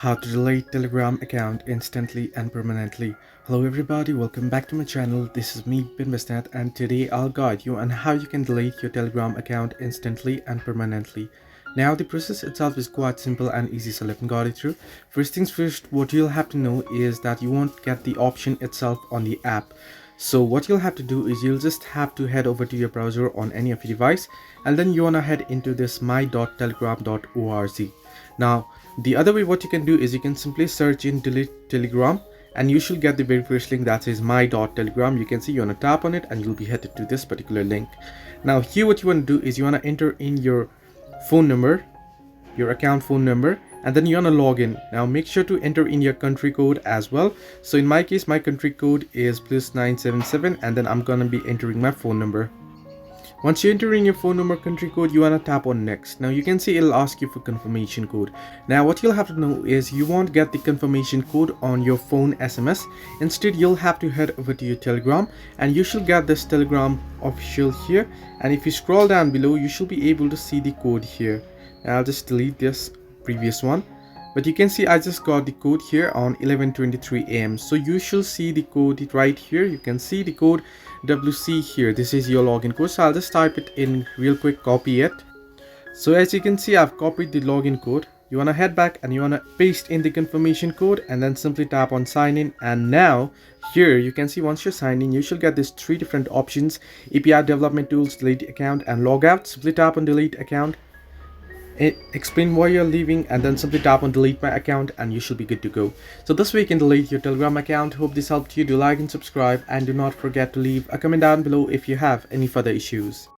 How to delete Telegram account instantly and permanently. Hello everybody, welcome back to my channel. This is me, Binbasnet, and today I'll guide you on how you can delete your Telegram account instantly and permanently. Now the process itself is quite simple and easy, so let me guide you through. First things first, what you'll have to know is that you won't get the option itself on the app. So what you'll have to do is you'll just have to head over to your browser on any of your device, and then you wanna head into this my.telegram.org. Now the other way what you can do is you can simply search in delete Telegram, and you should get the very first link that says my.telegram. You can see you want to tap on it and you'll be headed to this particular link. Now here what you want to do is you want to enter in your phone number, your account phone number, and then you want to log in. Now make sure to enter in your country code as well. So in my case, my country code is +977, and then I'm gonna be entering my phone number. Once you enter in your phone number, country code, you want to tap on next. Now you can see it'll ask you for confirmation code. Now what you'll have to know is you won't get the confirmation code on your phone SMS. Instead, you'll have to head over to your Telegram, and you should get this Telegram official here. And if you scroll down below, you should be able to see the code here. Now I'll just delete this previous one, but you can see I just got the code here on 11:23 a.m. so you should see the code right here. You can see the code WC here. This is your login code, so I'll just type it in real quick, copy it. So as you can see, I've copied the login code. You want to head back and you want to paste in the confirmation code, and then simply tap on sign in. And now here you can see once you're signed in, you should get these three different options: API development tools, delete account, and logout. Simply tap on delete account, explain why you're leaving, and then simply tap on delete my account, and you should be good to go. So this way you can delete your Telegram account. Hope this helped you. Do like and subscribe, and do not forget to leave a comment down below if you have any further issues.